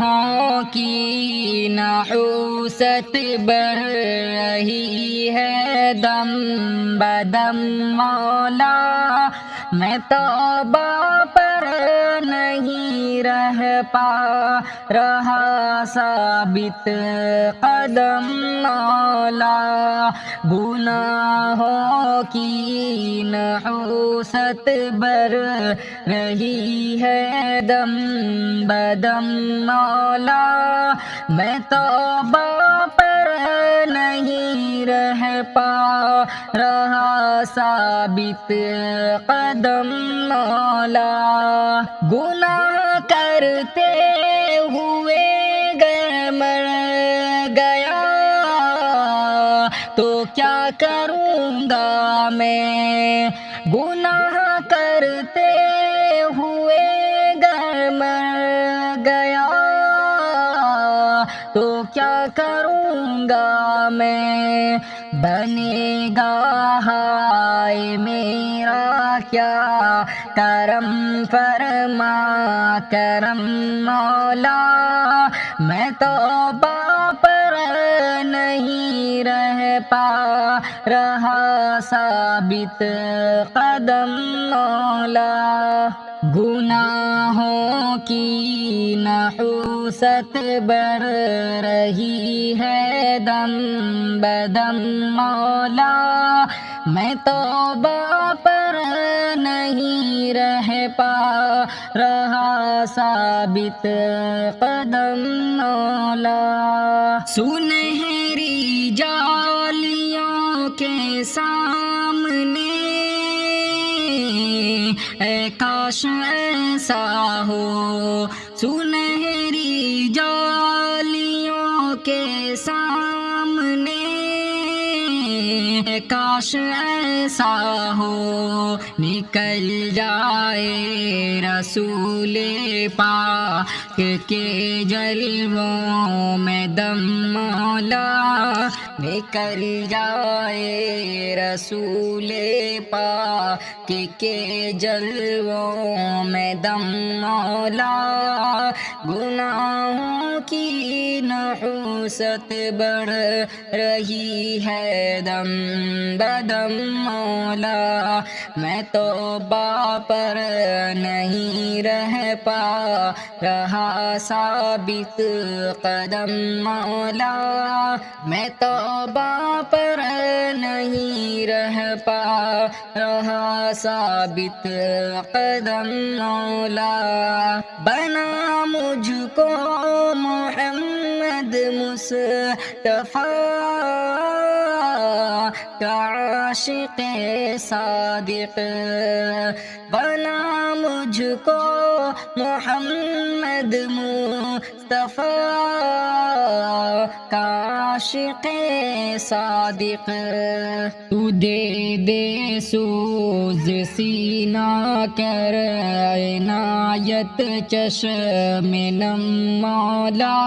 گناہوں کی نحوست بڑھ رہی ہے دم بدم مولا، میں توبہ پر نہیں رہ پا رہا ثابت قدم مولا، گناہوں کی نحوست بڑھ رہی ہے دم بدم مولا، میں توبہ پر نہیں رہ پا رہا ثابت قدم مولا، گناہ کرتے ہوئے گر مر گیا تو کیا کروں گا میں، گناہ کرتے ہوئے گر مر گیا تو کیا کروں گا میں، بنے گا ہائے میرا کیا کرم فرما کرم مولا، میں توبہ پر نہیں رہ پا رہا ثابت قدم مولا، گناہوں کی نحوست بڑھ رہی ہے دم بدم مولا، میں توبہ پر نہیں رہ پا رہا ثابت قدم مولا، سنہری جالیوں کے سامنے اے کاش ایسا ہو، سنہری جالیوں کے سامنے اے کاش ایسا ہو، نکل جائے رسول پاک کے جلووں میں دم مولا، نکل جائے رسول پاک کے جلووں میں دم مولا، گناہوں کی نحوست بڑھ رہی ہے دم بدم مولا، میں توبہ پر نہیں رہ پا رہا ثابت قدم مولا، میں توبہ پر نہیں رہ پا رہا ثابت قدم مولا، بنا مجھ کو محمد مصطفیٰ کا عاشق صادق، بنا مجھ کو محمد مصطفیٰ کا عاشق صادق، تو دے دے سوز سینہ کر عنایت چشم نم مولا،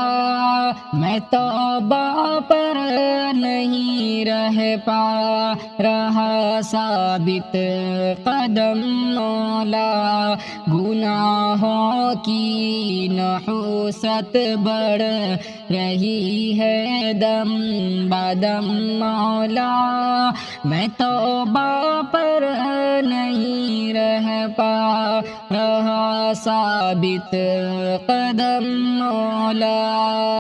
میں توبہ پر نہیں رہ پا رہا ثابت قدم مولا، گناہوں کی نحوست بڑھ رہی ہے دم بدم مولا، میں توبہ پر نہیں رہ پا رہا ثابت قدم مولا۔